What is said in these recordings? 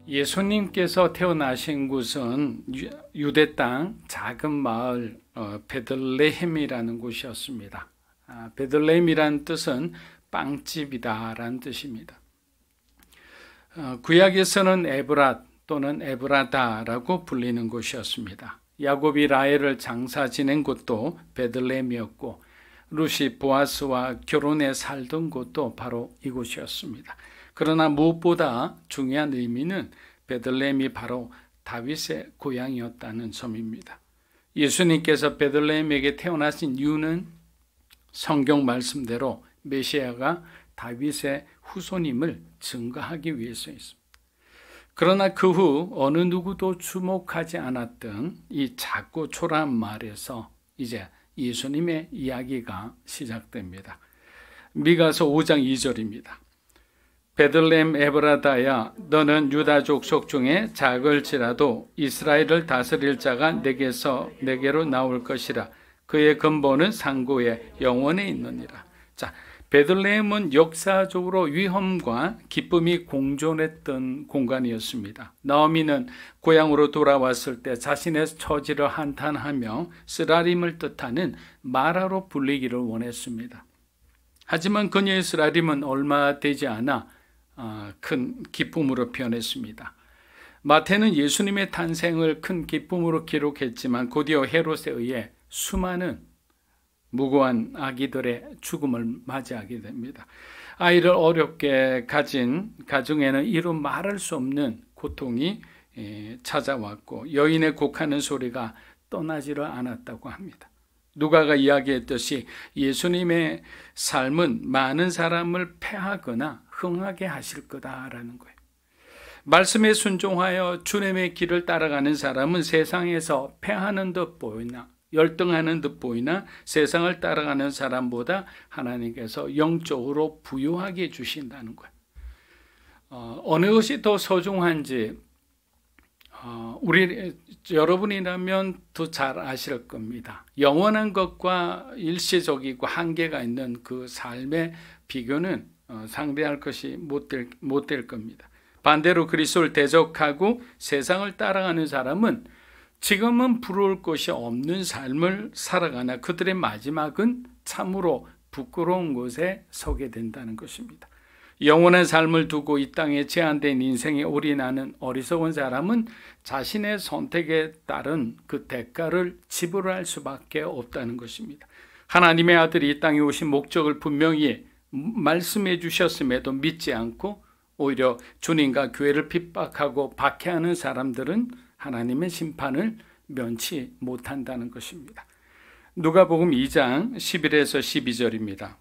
예수님께서 태어나신 곳은 유대 땅 작은 마을 베들레헴이라는 곳이었습니다. 베들레헴이라는 뜻은 빵집이다라는 뜻입니다. 구약에서는 에브랏 또는 에브라다라고 불리는 곳이었습니다. 야곱이 라헬을 장사 지낸 곳도 베들레헴이었고 룻이 보아스와 결혼해 살던 곳도 바로 이곳이었습니다. 그러나 무엇보다 중요한 의미는 베들레헴이 바로 다윗의 고향이었다는 점입니다. 예수님께서 베들레헴에게 태어나신 이유는 성경 말씀대로 메시아가 다윗의 후손임을 증거하기 위해서였습니다. 그러나 그 후 어느 누구도 주목하지 않았던 이 작고 초라한 마을에서 이제 예수님의 이야기가 시작됩니다. 미가서 5장 2절입니다. 베들레헴 에브라다야, 너는 유다 족속 중에 작을지라도 이스라엘을 다스릴 자가 내게로 나올 것이라. 그의 근본은 상고에 영원에 있느니라. 자, 베들레헴은 역사적으로 위험과 기쁨이 공존했던 공간이었습니다. 나오미는 고향으로 돌아왔을 때 자신의 처지를 한탄하며 쓰라림을 뜻하는 마라로 불리기를 원했습니다. 하지만 그녀의 쓰라림은 얼마 되지 않아 큰 기쁨으로 변했습니다. 마태는 예수님의 탄생을 큰 기쁨으로 기록했지만 곧이어 헤롯에 의해 수많은 무고한 아기들의 죽음을 맞이하게 됩니다. 아이를 어렵게 가진 가정에는 이루 말할 수 없는 고통이 찾아왔고 여인의 곡하는 소리가 떠나지를 않았다고 합니다. 누가가 이야기했듯이 예수님의 삶은 많은 사람을 패하거나 흥하게 하실 거다라는 거예요. 말씀에 순종하여 주님의 길을 따라가는 사람은 세상에서 패하는 듯 보이나 열등하는 듯 보이나 세상을 따라가는 사람보다 하나님께서 영적으로 부유하게 해주신다는 거예요. 어느 것이 더 소중한지 여러분이라면 더 잘 아실 겁니다. 영원한 것과 일시적이고 한계가 있는 그 삶의 비교는 상대할 것이 못 될 겁니다. 반대로 그리스도를 대적하고 세상을 따라가는 사람은 지금은 부러울 것이 없는 삶을 살아가나 그들의 마지막은 참으로 부끄러운 곳에 서게 된다는 것입니다. 영원한 삶을 두고 이 땅에 제한된 인생에 올인하는 어리석은 사람은 자신의 선택에 따른 그 대가를 지불할 수밖에 없다는 것입니다. 하나님의 아들이 이 땅에 오신 목적을 분명히 말씀해 주셨음에도 믿지 않고 오히려 주님과 교회를 핍박하고 박해하는 사람들은 하나님의 심판을 면치 못한다는 것입니다. 누가복음 2장 11에서 12절입니다.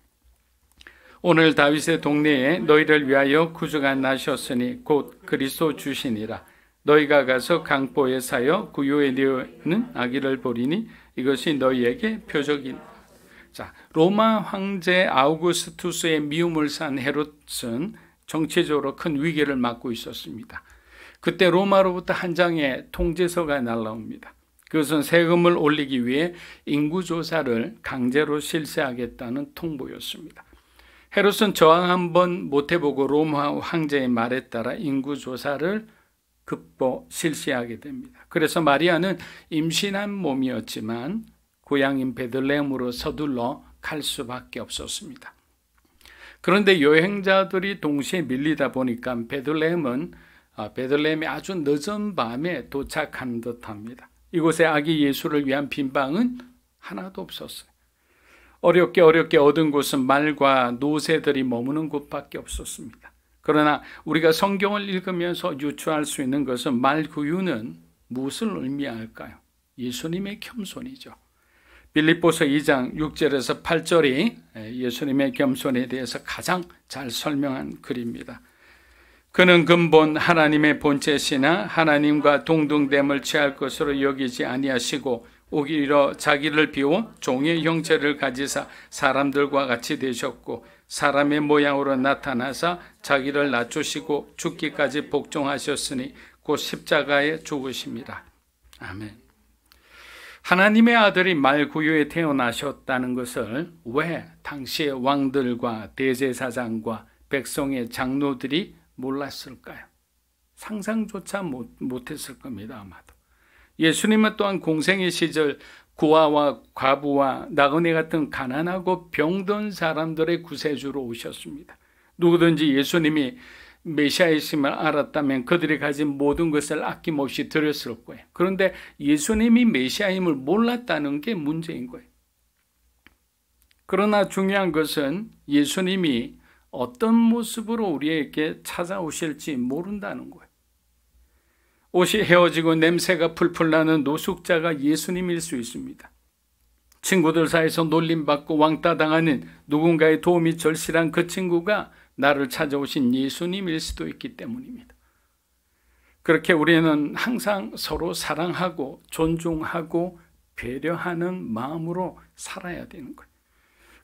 오늘 다윗의 동네에 너희를 위하여 구주가 나셨으니 곧 그리스도 주시니라. 너희가 가서 강보에 사여 구유에 내어는 아기를 보리니 이것이 너희에게 표적이니라. 자, 로마 황제 아우구스투스의 미움을 산 헤롯은 정치적으로 큰 위기를 맞고 있었습니다. 그때 로마로부터 한 장의 통지서가 날라옵니다. 그것은 세금을 올리기 위해 인구조사를 강제로 실시하겠다는 통보였습니다. 헤롯은 저항 한번 못해보고 로마 황제의 말에 따라 인구조사를 급보 실시하게 됩니다. 그래서 마리아는 임신한 몸이었지만 고향인 베들레헴으로 서둘러 갈 수밖에 없었습니다. 그런데 여행자들이 동시에 밀리다 보니까 베들레헴에 아주 늦은 밤에 도착한 듯합니다. 이곳에 아기 예수를 위한 빈방은 하나도 없었어요. 어렵게 얻은 곳은 말과 노새들이 머무는 곳밖에 없었습니다. 그러나 우리가 성경을 읽으면서 유추할 수 있는 것은 말구유는 무엇을 의미할까요? 예수님의 겸손이죠. 빌립보서 2장 6절에서 8절이 예수님의 겸손에 대해서 가장 잘 설명한 글입니다. 그는 근본 하나님의 본체시나 하나님과 동등됨을 취할 것으로 여기지 아니하시고 오히려 자기를 비워 종의 형체를 가지사 사람들과 같이 되셨고 사람의 모양으로 나타나사 자기를 낮추시고 죽기까지 복종하셨으니 곧 십자가에 죽으심이라. 아멘. 하나님의 아들이 말구유에 태어나셨다는 것을 왜 당시의 왕들과 대제사장과 백성의 장로들이 몰랐을까요? 상상조차 못했을 겁니다. 아마도. 예수님은 또한 공생의 시절 고아와 과부와 나그네 같은 가난하고 병든 사람들의 구세주로 오셨습니다. 누구든지 예수님이 메시아이심을 알았다면 그들이 가진 모든 것을 아낌없이 드렸을 거예요. 그런데 예수님이 메시아임을 몰랐다는 게 문제인 거예요. 그러나 중요한 것은 예수님이 어떤 모습으로 우리에게 찾아오실지 모른다는 거예요. 옷이 헤어지고 냄새가 풀풀 나는 노숙자가 예수님일 수 있습니다. 친구들 사이에서 놀림받고 왕따당하는 누군가의 도움이 절실한 그 친구가 나를 찾아오신 예수님일 수도 있기 때문입니다. 그렇게 우리는 항상 서로 사랑하고 존중하고 배려하는 마음으로 살아야 되는 거예요.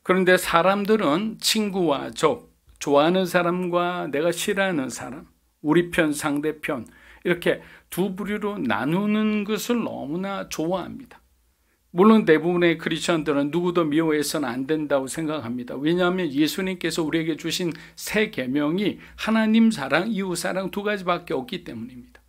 그런데 사람들은 친구와 적, 좋아하는 사람과 내가 싫어하는 사람, 우리 편 상대편 이렇게 두 부류로 나누는 것을 너무나 좋아합니다. 물론 대부분의 크리스천들은 누구도 미워해서는 안 된다고 생각합니다. 왜냐하면 예수님께서 우리에게 주신 새 계명이 하나님 사랑, 이웃 사랑 두 가지밖에 없기 때문입니다.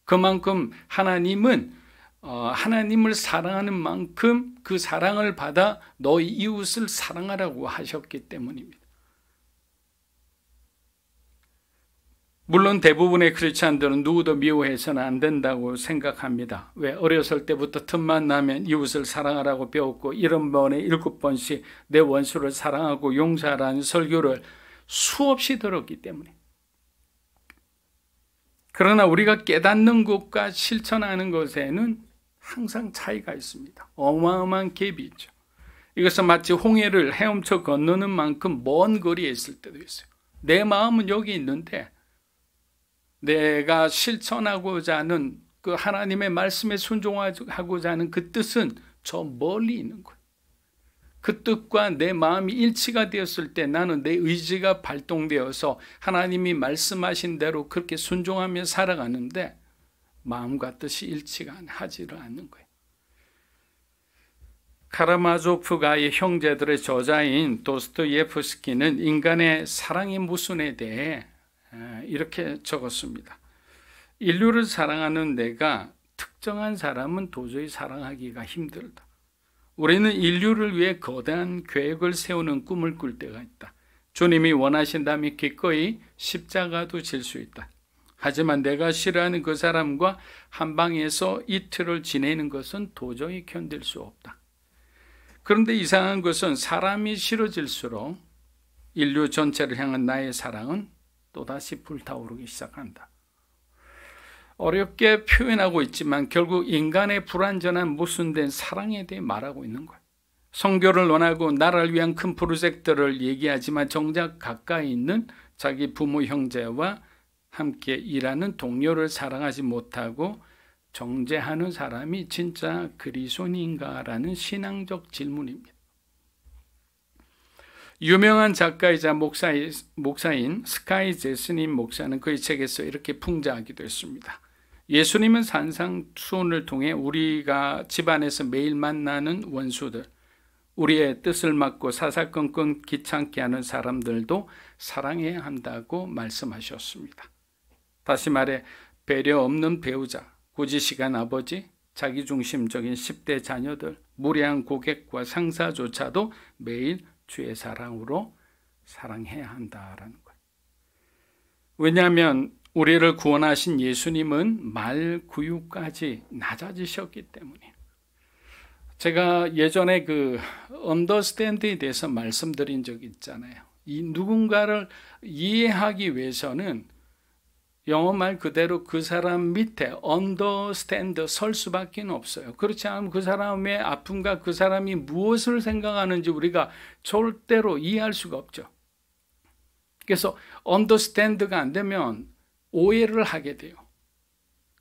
그만큼 하나님은 하나님을 사랑하는 만큼 그 사랑을 받아 너희 이웃을 사랑하라고 하셨기 때문입니다. 물론 대부분의 크리스찬들은 누구도 미워해서는 안 된다고 생각합니다. 왜? 어렸을 때부터 틈만 나면 이웃을 사랑하라고 배웠고 70번에 7번씩 내 원수를 사랑하고 용서하라는 설교를 수없이 들었기 때문에. 그러나 우리가 깨닫는 것과 실천하는 것에는 항상 차이가 있습니다. 어마어마한 갭이 있죠. 이것은 마치 홍해를 헤엄쳐 건너는 만큼 먼 거리에 있을 때도 있어요. 내 마음은 여기 있는데 내가 실천하고자 하는 그 하나님의 말씀에 순종하고자 하는 그 뜻은 저 멀리 있는 거예요. 그 뜻과 내 마음이 일치가 되었을 때 나는 내 의지가 발동되어서 하나님이 말씀하신 대로 그렇게 순종하며 살아가는데 마음과 뜻이 일치가 하지를 않는 거예요. 카라마조프가의 형제들의 저자인 도스토예프스키는 인간의 사랑의 모순에 대해 이렇게 적었습니다. 인류를 사랑하는 내가 특정한 사람은 도저히 사랑하기가 힘들다. 우리는 인류를 위해 거대한 계획을 세우는 꿈을 꿀 때가 있다. 주님이 원하신다면 기꺼이 십자가도 질 수 있다. 하지만 내가 싫어하는 그 사람과 한 방에서 이틀을 지내는 것은 도저히 견딜 수 없다. 그런데 이상한 것은 사람이 싫어질수록 인류 전체를 향한 나의 사랑은 또다시 불타오르기 시작한다. 어렵게 표현하고 있지만 결국 인간의 불완전한 모순된 사랑에 대해 말하고 있는 거예요. 선교를 원하고 나라를 위한 큰 프로젝트를 얘기하지만 정작 가까이 있는 자기 부모 형제와 함께 일하는 동료를 사랑하지 못하고 정죄하는 사람이 진짜 그리스도인가라는 신앙적 질문입니다. 유명한 작가이자 목사인 스카이 제스님 목사는 그의 책에서 이렇게 풍자하기도 했습니다. 예수님은 산상수훈을 통해 우리가 집안에서 매일 만나는 원수들, 우리의 뜻을 막고 사사건건 귀찮게 하는 사람들도 사랑해야 한다고 말씀하셨습니다. 다시 말해 배려 없는 배우자, 고지식한 아버지, 자기중심적인 10대 자녀들, 무례한 고객과 상사조차도 매일 주의 사랑으로 사랑해야 한다라는 거예요. 왜냐하면 우리를 구원하신 예수님은 말구유까지 낮아지셨기 때문이에요. 제가 예전에 그 understand에 대해서 말씀드린 적이 있잖아요. 이 누군가를 이해하기 위해서는 영어 말 그대로 그 사람 밑에 understand 설 수밖에 없어요. 그렇지 않으면 그 사람의 아픔과 그 사람이 무엇을 생각하는지 우리가 절대로 이해할 수가 없죠. 그래서 understand가 안 되면 오해를 하게 돼요.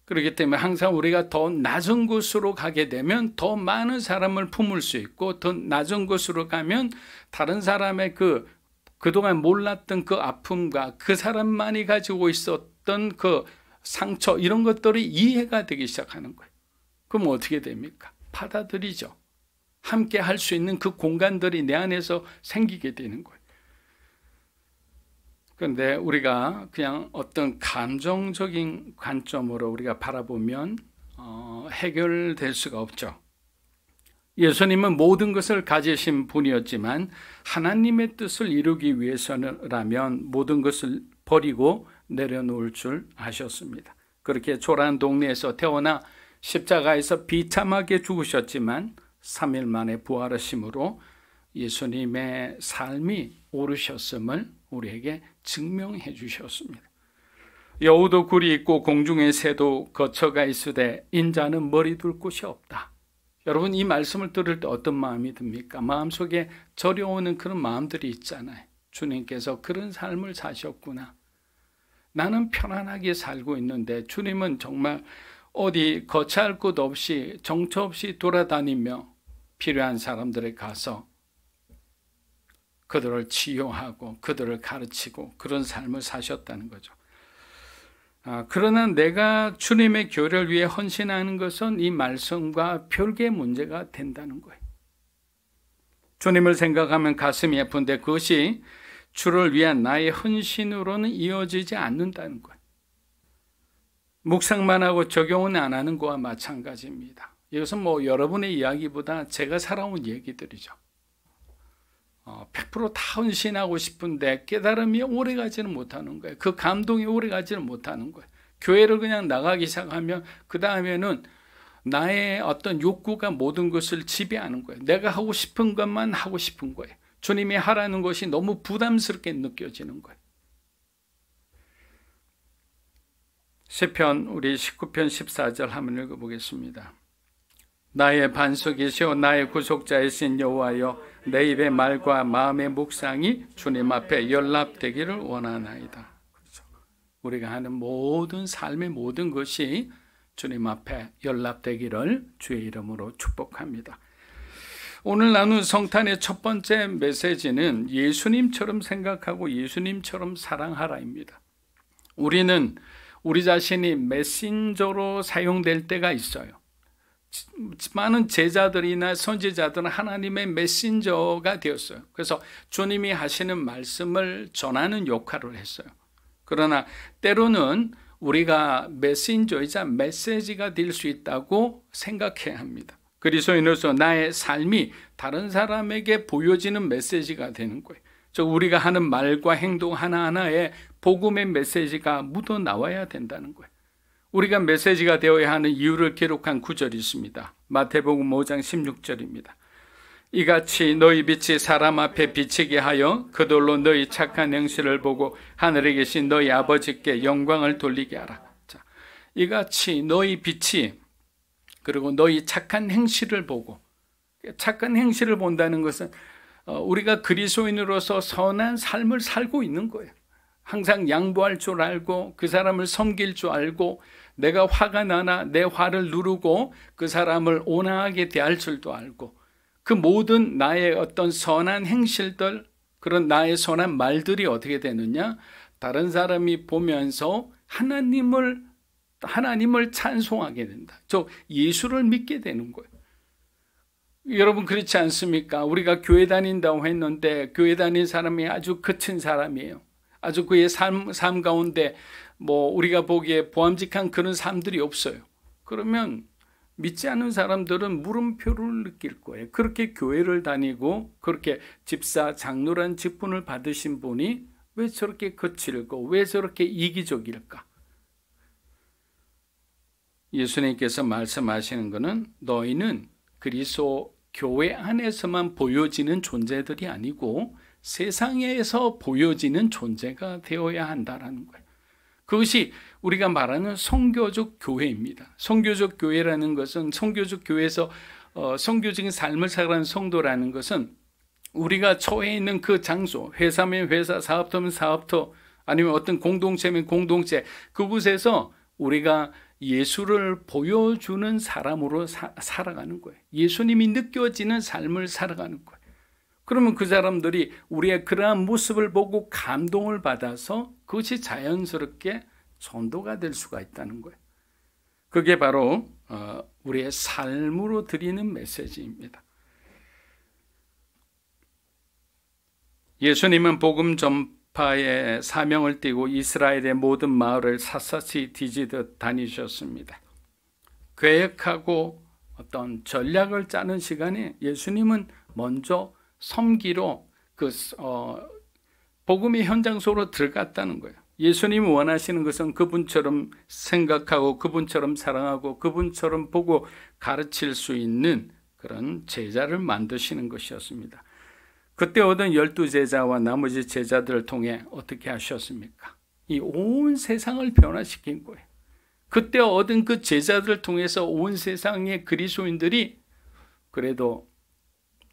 그렇기 때문에 항상 우리가 더 낮은 곳으로 가게 되면 더 많은 사람을 품을 수 있고 더 낮은 곳으로 가면 다른 사람의 그동안 몰랐던 그 아픔과 그 사람만이 가지고 있었던 그 상처 이런 것들이 이해가 되기 시작하는 거예요. 그럼 어떻게 됩니까? 받아들이죠. 함께 할 수 있는 그 공간들이 내 안에서 생기게 되는 거예요. 그런데 우리가 그냥 어떤 감정적인 관점으로 우리가 바라보면 해결될 수가 없죠. 예수님은 모든 것을 가지신 분이었지만 하나님의 뜻을 이루기 위해서라면 모든 것을 버리고 내려놓을 줄 아셨습니다. 그렇게 초라한 동네에서 태어나 십자가에서 비참하게 죽으셨지만 3일 만에 부활하심으로 예수님의 삶이 오르셨음을 우리에게 증명해 주셨습니다. 여우도 굴이 있고 공중의 새도 거처가 있으되 인자는 머리 둘 곳이 없다. 여러분, 이 말씀을 들을 때 어떤 마음이 듭니까? 마음속에 저려오는 그런 마음들이 있잖아요. 주님께서 그런 삶을 사셨구나. 나는 편안하게 살고 있는데 주님은 정말 어디 거처할 곳 없이 정처 없이 돌아다니며 필요한 사람들에 가서 그들을 치유하고 그들을 가르치고 그런 삶을 사셨다는 거죠. 그러나 내가 주님의 교회를 위해 헌신하는 것은 이 말씀과 별개의 문제가 된다는 거예요. 주님을 생각하면 가슴이 아픈데 그것이 주를 위한 나의 헌신으로는 이어지지 않는다는 거예요. 묵상만 하고 적용은 안 하는 거와 마찬가지입니다. 이것은 여러분의 이야기보다 제가 살아온 얘기들이죠. 100% 다 헌신하고 싶은데 깨달음이 오래가지는 못하는 거예요. 그 감동이 오래가지는 못하는 거예요. 교회를 그냥 나가기 시작하면 그 다음에는 나의 어떤 욕구가 모든 것을 지배하는 거예요. 내가 하고 싶은 것만 하고 싶은 거예요. 주님이 하라는 것이 너무 부담스럽게 느껴지는 거예요. 시편 우리 19편 14절 한번 읽어보겠습니다. 나의 반석이시오 나의 구속자이신 여호와여 내 입의 말과 마음의 묵상이 주님 앞에 연락되기를 원하나이다. 그렇죠. 우리가 하는 모든 삶의 모든 것이 주님 앞에 연락되기를 주의 이름으로 축복합니다. 오늘 나눈 성탄의 첫 번째 메시지는 예수님처럼 생각하고 예수님처럼 사랑하라입니다. 우리는 우리 자신이 메신저로 사용될 때가 있어요. 많은 제자들이나 선지자들은 하나님의 메신저가 되었어요. 그래서 주님이 하시는 말씀을 전하는 역할을 했어요. 그러나 때로는 우리가 메신저이자 메시지가 될 수 있다고 생각해야 합니다. 그리스도인으로서 나의 삶이 다른 사람에게 보여지는 메시지가 되는 거예요. 우리가 하는 말과 행동 하나하나에 복음의 메시지가 묻어 나와야 된다는 거예요. 우리가 메시지가 되어야 하는 이유를 기록한 구절이 있습니다. 마태복음 5장 16절입니다. 이같이 너희 빛이 사람 앞에 비치게 하여 그들로 너희 착한 행실을 보고 하늘에 계신 너희 아버지께 영광을 돌리게 하라. 자, 이같이 너희 빛이 그리고 너희 착한 행실을 보고, 착한 행실을 본다는 것은 우리가 그리스도인으로서 선한 삶을 살고 있는 거예요. 항상 양보할 줄 알고 그 사람을 섬길 줄 알고 내가 화가 나나 내 화를 누르고 그 사람을 온화하게 대할 줄도 알고 그 모든 나의 어떤 선한 행실들, 그런 나의 선한 말들이 어떻게 되느냐? 다른 사람이 보면서 하나님을 찬송하게 된다. 예수를 믿게 되는 거예요. 여러분 그렇지 않습니까? 우리가 교회 다닌다고 했는데 교회 다닌 사람이 아주 거친 사람이에요. 아주 그의 삶 가운데 우리가 보기에 보암직한 그런 삶들이 없어요. 그러면 믿지 않는 사람들은 물음표를 느낄 거예요. 그렇게 교회를 다니고 그렇게 집사 장로란 직분을 받으신 분이 왜 저렇게 거칠고 왜 저렇게 이기적일까? 예수님께서 말씀하시는 것은 너희는 그리스도 교회 안에서만 보여지는 존재들이 아니고 세상에서 보여지는 존재가 되어야 한다는 거예요. 그것이 우리가 말하는 선교적 교회입니다. 선교적 교회라는 것은 선교적 교회에서 선교적인 삶을 살아가는 성도라는 것은 우리가 처해 있는 그 장소, 회사면 회사, 사업터면 사업터, 아니면 어떤 공동체면 공동체, 그곳에서 우리가 예수를 보여주는 사람으로 살아가는 거예요. 예수님이 느껴지는 삶을 살아가는 거예요. 그러면 그 사람들이 우리의 그러한 모습을 보고 감동을 받아서 그것이 자연스럽게 전도가 될 수가 있다는 거예요. 그게 바로 우리의 삶으로 드리는 메시지입니다. 예수님은 복음 전파 지파의 사명을 띠고 이스라엘의 모든 마을을 샅샅이 뒤지듯 다니셨습니다. 계획하고 어떤 전략을 짜는 시간에 예수님은 먼저 섬기로 복음의 현장 속으로 들어갔다는 거예요. 예수님이 원하시는 것은 그분처럼 생각하고 그분처럼 사랑하고 그분처럼 보고 가르칠 수 있는 그런 제자를 만드시는 것이었습니다. 그때 얻은 12제자와 나머지 제자들을 통해 어떻게 하셨습니까? 이 온 세상을 변화시킨 거예요. 그때 얻은 그 제자들을 통해서 온 세상의 그리스도인들이 그래도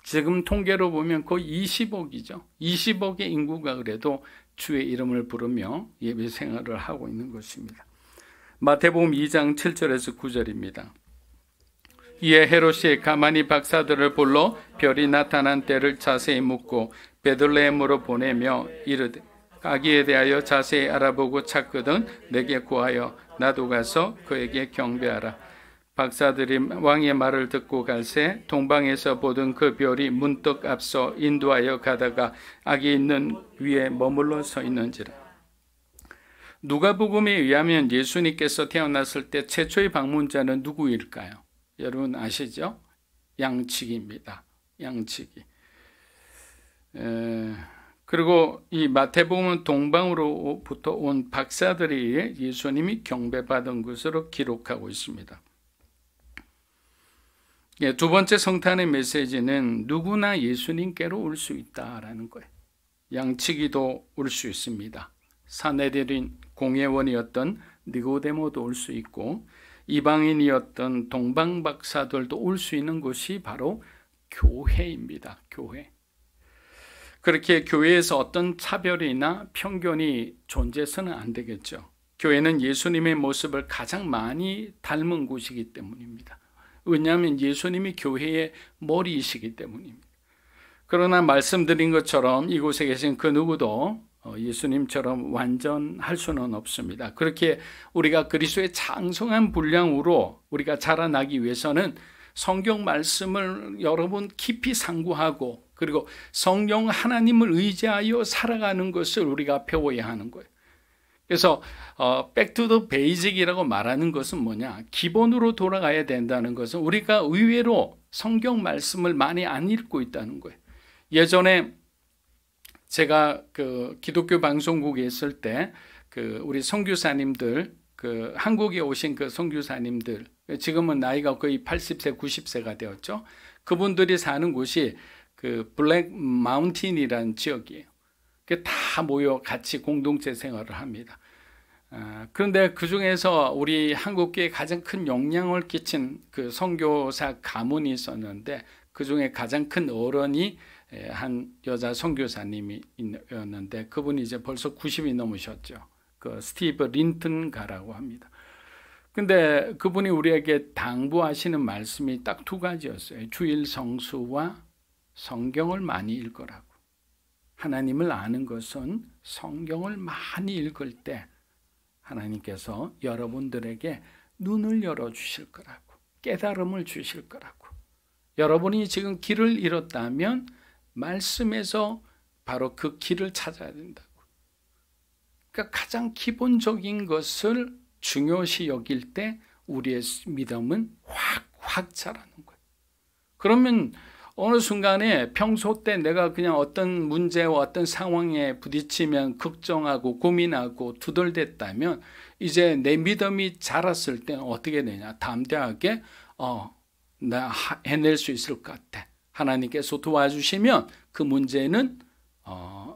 지금 통계로 보면 거의 20억이죠. 20억의 인구가 그래도 주의 이름을 부르며 예배 생활을 하고 있는 것입니다. 마태복음 2장 7절에서 9절입니다. 이에 헤롯이 가만히 박사들을 불러 별이 나타난 때를 자세히 묻고 베들레헴으로 보내며 이르되 아기에 대하여 자세히 알아보고 찾거든 내게 구하여 나도 가서 그에게 경배하라. 박사들이 왕의 말을 듣고 갈새 동방에서 보던 그 별이 문득 앞서 인도하여 가다가 아기 있는 위에 머물러 서 있는지라. 누가복음에 의하면 예수님께서 태어났을 때 최초의 방문자는 누구일까요? 여러분 아시죠? 양치기입니다. 양치기. 그리고 이 마태복음은 동방으로부터 온 박사들이 예수님이 경배받은 것으로 기록하고 있습니다. 두 번째 성탄의 메시지는 누구나 예수님께로 올 수 있다라는 거예요. 양치기도 올 수 있습니다. 사내들인 공회원이었던 니고데모도 올 수 있고 이방인이었던 동방 박사들도 올 수 있는 곳이 바로 교회입니다. 교회. 그렇게 교회에서 어떤 차별이나 편견이 존재해서는 안 되겠죠. 교회는 예수님의 모습을 가장 많이 닮은 곳이기 때문입니다. 왜냐하면 예수님이 교회의 머리이시기 때문입니다. 그러나 말씀드린 것처럼 이곳에 계신 그 누구도 예수님처럼 완전할 수는 없습니다. 그렇게 우리가 그리스도의 장성한 분량으로 우리가 자라나기 위해서는 성경 말씀을 여러분 깊이 상고하고 그리고 성령 하나님을 의지하여 살아가는 것을 우리가 배워야 하는 거예요. 그래서 back to the basic이라고 말하는 것은 뭐냐? 기본으로 돌아가야 된다는 것은 우리가 의외로 성경 말씀을 많이 안 읽고 있다는 거예요. 예전에 제가 그 기독교 방송국에 있을 때 그 우리 선교사님들 한국에 오신 그 선교사님들 지금은 나이가 거의 80세 90세가 되었죠. 그분들이 사는 곳이 그 블랙 마운틴이라는 지역이에요. 다 모여 같이 공동체 생활을 합니다. 그런데 그 중에서 우리 한국교회에 가장 큰 영향을 끼친 그 선교사 가문이 있었는데 그 중에 가장 큰 어른이 한 여자 선교사님이었는데 그분이 이제 벌써 90이 넘으셨죠. 그 스티브 린튼 가라고 합니다. 근데 그분이 우리에게 당부하시는 말씀이 딱 두 가지였어요. 주일 성수와 성경을 많이 읽으라고. 하나님을 아는 것은 성경을 많이 읽을 때 하나님께서 여러분들에게 눈을 열어주실 거라고, 깨달음을 주실 거라고. 여러분이 지금 길을 잃었다면 말씀에서 바로 그 길을 찾아야 된다고. 그러니까 가장 기본적인 것을 중요시 여길 때 우리의 믿음은 확 자라는 거예요. 그러면 어느 순간에 평소 때 내가 그냥 어떤 문제와 어떤 상황에 부딪히면 걱정하고 고민하고 투덜댔다면 이제 내 믿음이 자랐을 때는 어떻게 되냐? 담대하게 나 해낼 수 있을 것 같아. 하나님께서 도와주시면 그 문제는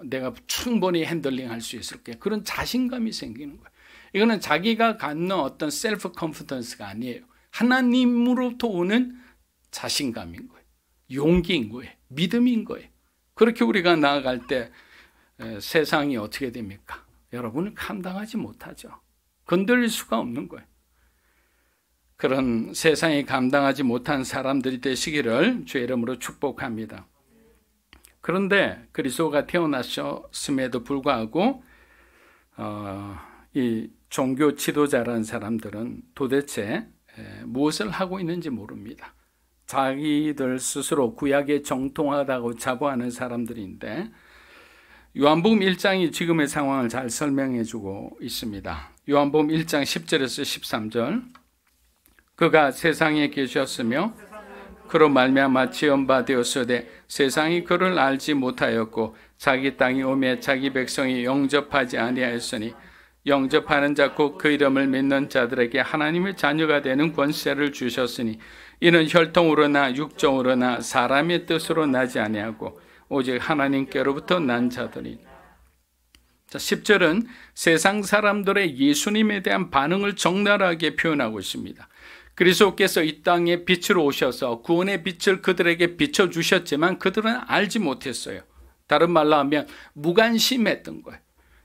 내가 충분히 핸들링할 수 있을 게 그런 자신감이 생기는 거예요. 이거는 자기가 갖는 어떤 셀프 컨피던스가 아니에요. 하나님으로부터 오는 자신감인 거예요. 용기인 거예요. 믿음인 거예요. 그렇게 우리가 나아갈 때 세상이 어떻게 됩니까? 여러분을 감당하지 못하죠. 건드릴 수가 없는 거예요. 그런 세상이 감당하지 못한 사람들이 되시기를 주의 이름으로 축복합니다. 그런데 그리스도가 태어나셨음에도 불구하고 이 종교 지도자라는 사람들은 도대체 무엇을 하고 있는지 모릅니다. 자기들 스스로 구약에 정통하다고 자부하는 사람들인데 요한복음 1장이 지금의 상황을 잘 설명해 주고 있습니다. 요한복음 1장 10절에서 13절. 그가 세상에 계셨으며 그로 말미암아 지은 바 되었으되 세상이 그를 알지 못하였고 자기 땅이 오매 자기 백성이 영접하지 아니하였으니 영접하는 자 곧 그 이름을 믿는 자들에게 하나님의 자녀가 되는 권세를 주셨으니 이는 혈통으로나 육정으로나 사람의 뜻으로 나지 아니하고 오직 하나님께로부터 난 자들이. 자, 10절은 세상 사람들의 예수님에 대한 반응을 적나라하게 표현하고 있습니다. 그리스도께서 이 땅에 빛으로 오셔서 구원의 빛을 그들에게 비춰주셨지만 그들은 알지 못했어요. 다른 말로 하면 무관심했던 거예요.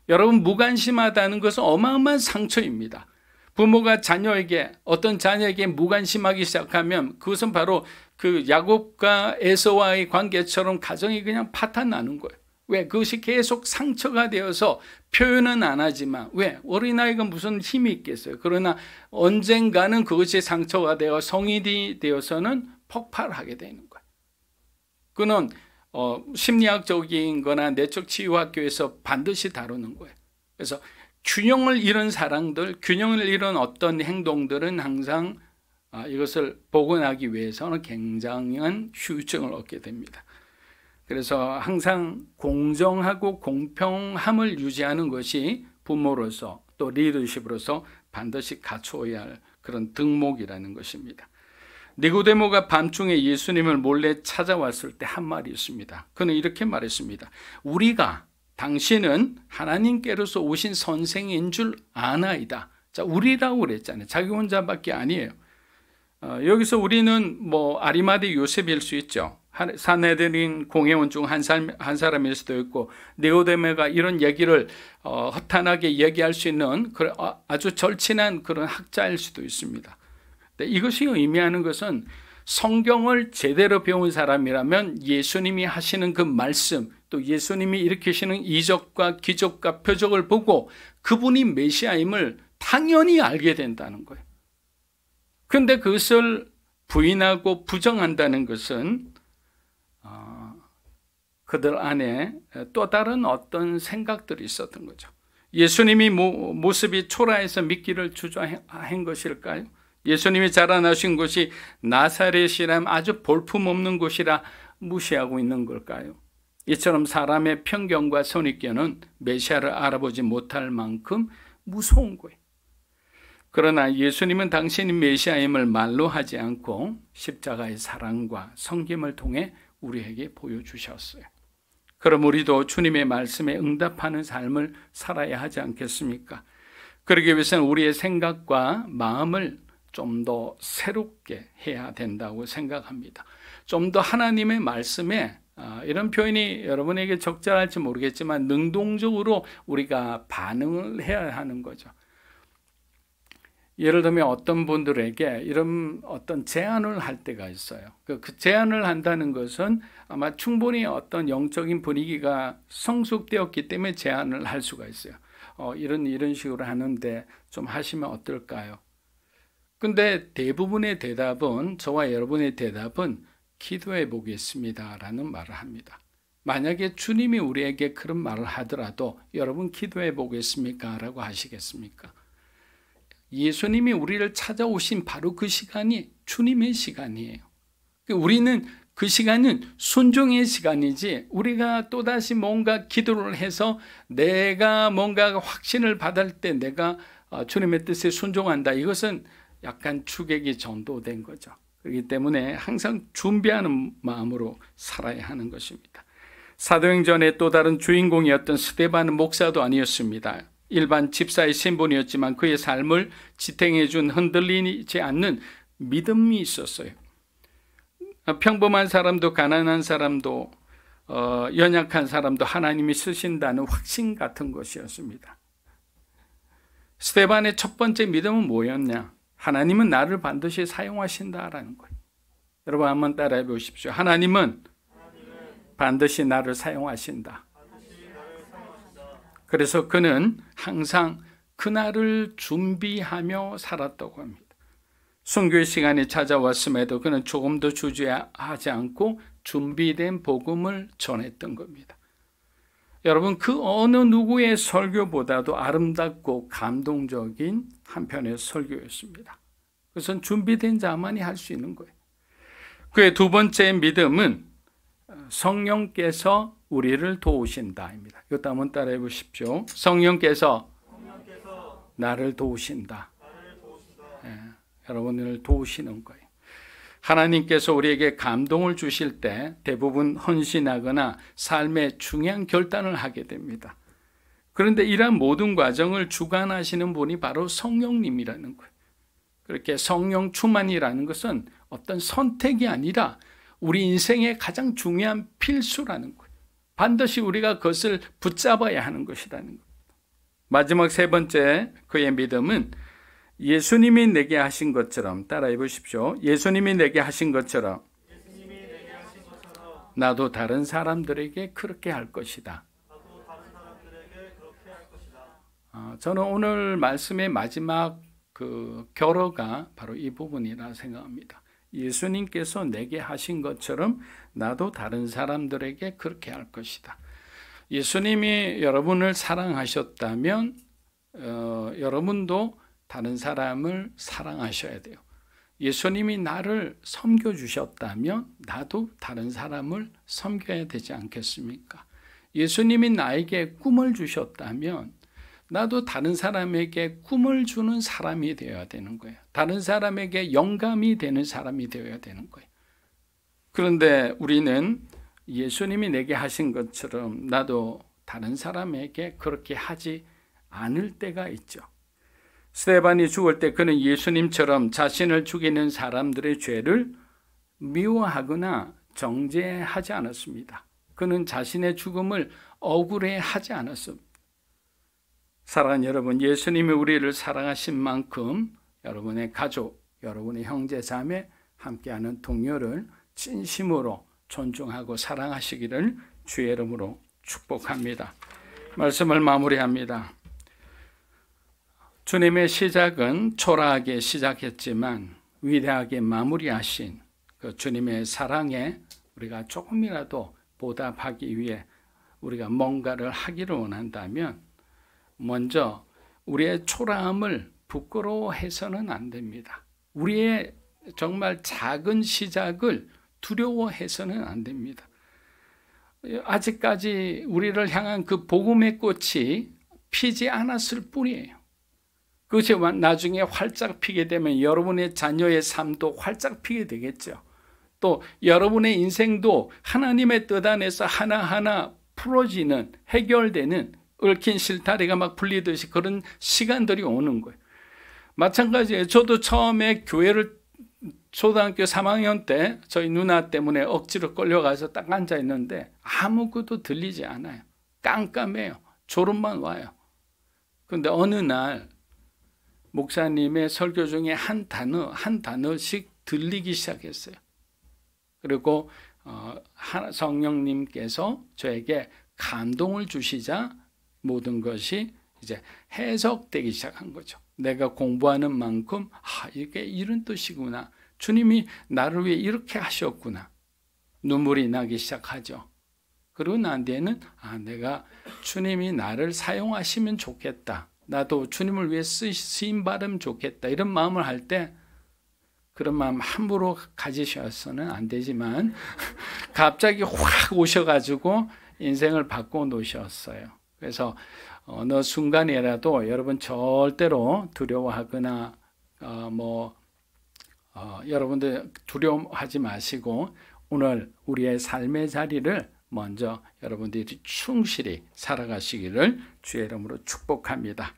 여러분, 무관심하다는 것은 어마어마한 상처입니다. 부모가 자녀에게, 어떤 자녀에게 무관심하기 시작하면 그것은 바로 그 야곱과 에서와의 관계처럼 가정이 그냥 파탄나는 거예요. 왜? 그것이 계속 상처가 되어서 표현은 안 하지만, 왜? 어린아이가 무슨 힘이 있겠어요. 그러나 언젠가는 그것이 상처가 되어 성인이 되어서는 폭발하게 되는 거예요. 그는 심리학적인 거나 내적 치유학교에서 반드시 다루는 거예요. 그래서 균형을 잃은 사랑들, 균형을 잃은 어떤 행동들은 항상 이것을 복원하기 위해서는 굉장한 후유증을 얻게 됩니다. 그래서 항상 공정하고 공평함을 유지하는 것이 부모로서 또 리더십으로서 반드시 갖추어야 할 그런 덕목이라는 것입니다. 니고데모가 밤중에 예수님을 몰래 찾아왔을 때 한 말이 있습니다. 그는 이렇게 말했습니다. 우리가 당신은 하나님께로서 오신 선생인 줄 아나이다. 자, 우리라고 그랬잖아요. 자기 혼자밖에 아니에요. 여기서 우리는 아리마대 요셉일 수 있죠. 산헤드린 공회원 중 한 사람일 수도 있고, 니고데모가 이런 얘기를 허탄하게 얘기할 수 있는 아주 절친한 그런 학자일 수도 있습니다. 이것이 의미하는 것은 성경을 제대로 배운 사람이라면 예수님이 하시는 그 말씀, 또 예수님이 일으키시는 이적과 기적과 표적을 보고 그분이 메시아임을 당연히 알게 된다는 거예요. 그런데 그것을 부인하고 부정한다는 것은 그들 안에 또 다른 어떤 생각들이 있었던 거죠. 예수님이 모습이 초라해서 믿기를 주저한 것일까요? 예수님이 자라나신 곳이 나사렛이라면 아주 볼품없는 곳이라 무시하고 있는 걸까요? 이처럼 사람의 편견과 선입견은 메시아를 알아보지 못할 만큼 무서운 거예요. 그러나 예수님은 당신이 메시아임을 말로 하지 않고 십자가의 사랑과 섬김을 통해 우리에게 보여주셨어요. 그럼 우리도 주님의 말씀에 응답하는 삶을 살아야 하지 않겠습니까? 그러기 위해서는 우리의 생각과 마음을 좀 더 새롭게 해야 된다고 생각합니다. 좀 더 하나님의 말씀에 이런 표현이 여러분에게 적절할지 모르겠지만 능동적으로 우리가 반응을 해야 하는 거죠. 예를 들면 어떤 분들에게 이런 어떤 제안을 할 때가 있어요. 그 제안을 한다는 것은 아마 충분히 어떤 영적인 분위기가 성숙되었기 때문에 제안을 할 수가 있어요. 이런 식으로 하는데 좀 하시면 어떨까요? 근데 대부분의 대답은, 저와 여러분의 대답은 기도해 보겠습니다 라는 말을 합니다. 만약에 주님이 우리에게 그런 말을 하더라도 여러분 기도해 보겠습니까? 라고 하시겠습니까? 예수님이 우리를 찾아오신 바로 그 시간이 주님의 시간이에요. 우리는 그 시간은 순종의 시간이지, 우리가 또다시 뭔가 기도를 해서 내가 뭔가 확신을 받을 때 내가 주님의 뜻에 순종한다, 이것은 약간 추격이 전도된 거죠. 그렇기 때문에 항상 준비하는 마음으로 살아야 하는 것입니다. 사도행전의 또 다른 주인공이었던 스데반은 목사도 아니었습니다. 일반 집사의 신분이었지만 그의 삶을 지탱해 준 흔들리지 않는 믿음이 있었어요. 평범한 사람도 가난한 사람도 연약한 사람도 하나님이 쓰신다는 확신 같은 것이었습니다. 스데반의 첫 번째 믿음은 뭐였냐? 하나님은 나를 반드시 사용하신다라는 거예요. 여러분 한번 따라해 보십시오. 하나님은 반드시 나를 사용하신다. 그래서 그는 항상 그날을 준비하며 살았다고 합니다. 순교의 시간이 찾아왔음에도 그는 조금도 주저하지 않고 준비된 복음을 전했던 겁니다. 여러분, 그 어느 누구의 설교보다도 아름답고 감동적인 한 편의 설교였습니다. 그것은 준비된 자만이 할 수 있는 거예요. 그의 두 번째 믿음은 성령께서 우리를 도우신다입니다. 이것도 한번 따라해 보십시오. 성령께서 나를 도우신다. 여러분을 도우시는 거예요. 하나님께서 우리에게 감동을 주실 때 대부분 헌신하거나 삶의 중요한 결단을 하게 됩니다. 그런데 이러한 모든 과정을 주관하시는 분이 바로 성령님이라는 거예요. 그렇게 성령 충만이라는 것은 어떤 선택이 아니라 우리 인생의 가장 중요한 필수라는 거예요. 반드시 우리가 그것을 붙잡아야 하는 것이라는 거예요. 마지막 세 번째 그의 믿음은 예수님이 내게 하신 것처럼, 따라해 보십시오. 예수님이 내게 하신 것처럼 나도 다른 사람들에게 그렇게 할 것이다. 저는 오늘 말씀의 마지막 그 결어가 바로 이 부분이라 생각합니다. 예수님께서 내게 하신 것처럼 나도 다른 사람들에게 그렇게 할 것이다. 예수님이 여러분을 사랑하셨다면 여러분도 다른 사람을 사랑하셔야 돼요. 예수님이 나를 섬겨주셨다면 나도 다른 사람을 섬겨야 되지 않겠습니까? 예수님이 나에게 꿈을 주셨다면 나도 다른 사람에게 꿈을 주는 사람이 되어야 되는 거예요. 다른 사람에게 영감이 되는 사람이 되어야 되는 거예요. 그런데 우리는 예수님이 내게 하신 것처럼 나도 다른 사람에게 그렇게 하지 않을 때가 있죠. 스데반이 죽을 때 그는 예수님처럼 자신을 죽이는 사람들의 죄를 미워하거나 정죄하지 않았습니다. 그는 자신의 죽음을 억울해하지 않았습니다. 사랑하는 여러분, 예수님이 우리를 사랑하신 만큼 여러분의 가족, 여러분의 형제 자매, 함께하는 동료를 진심으로 존중하고 사랑하시기를 주의 이름으로 축복합니다. 말씀을 마무리합니다. 주님의 시작은 초라하게 시작했지만 위대하게 마무리하신 그 주님의 사랑에 우리가 조금이라도 보답하기 위해 우리가 뭔가를 하기를 원한다면 먼저 우리의 초라함을 부끄러워해서는 안 됩니다. 우리의 정말 작은 시작을 두려워해서는 안 됩니다. 아직까지 우리를 향한 그 복음의 꽃이 피지 않았을 뿐이에요. 그것이 나중에 활짝 피게 되면 여러분의 자녀의 삶도 활짝 피게 되겠죠. 또 여러분의 인생도 하나님의 뜻 안에서 하나하나 풀어지는, 해결되는, 얽힌 실타래가 막 풀리듯이 그런 시간들이 오는 거예요. 마찬가지예요. 저도 처음에 교회를 초등학교 3학년 때 저희 누나 때문에 억지로 끌려가서 딱 앉아 있는데 아무것도 들리지 않아요. 깜깜해요. 졸음만 와요. 그런데 어느 날 목사님의 설교 중에 한 단어씩 들리기 시작했어요. 그리고 성령님께서 저에게 감동을 주시자 모든 것이 이제 해석되기 시작한 거죠. 내가 공부하는 만큼 이게 이런 뜻이구나. 주님이 나를 위해 이렇게 하셨구나. 눈물이 나기 시작하죠. 그러고 난 뒤에는 내가 주님이 나를 사용하시면 좋겠다. 나도 주님을 위해 쓰임 받으면 좋겠다. 이런 마음을 할 때 그런 마음 함부로 가지셔서는 안 되지만 갑자기 확 오셔가지고 인생을 바꿔 놓으셨어요. 그래서 어느 순간이라도 여러분 절대로 두려워하거나 여러분들 두려워하지 마시고 오늘 우리의 삶의 자리를 먼저 여러분들이 충실히 살아가시기를 주의 이름으로 축복합니다.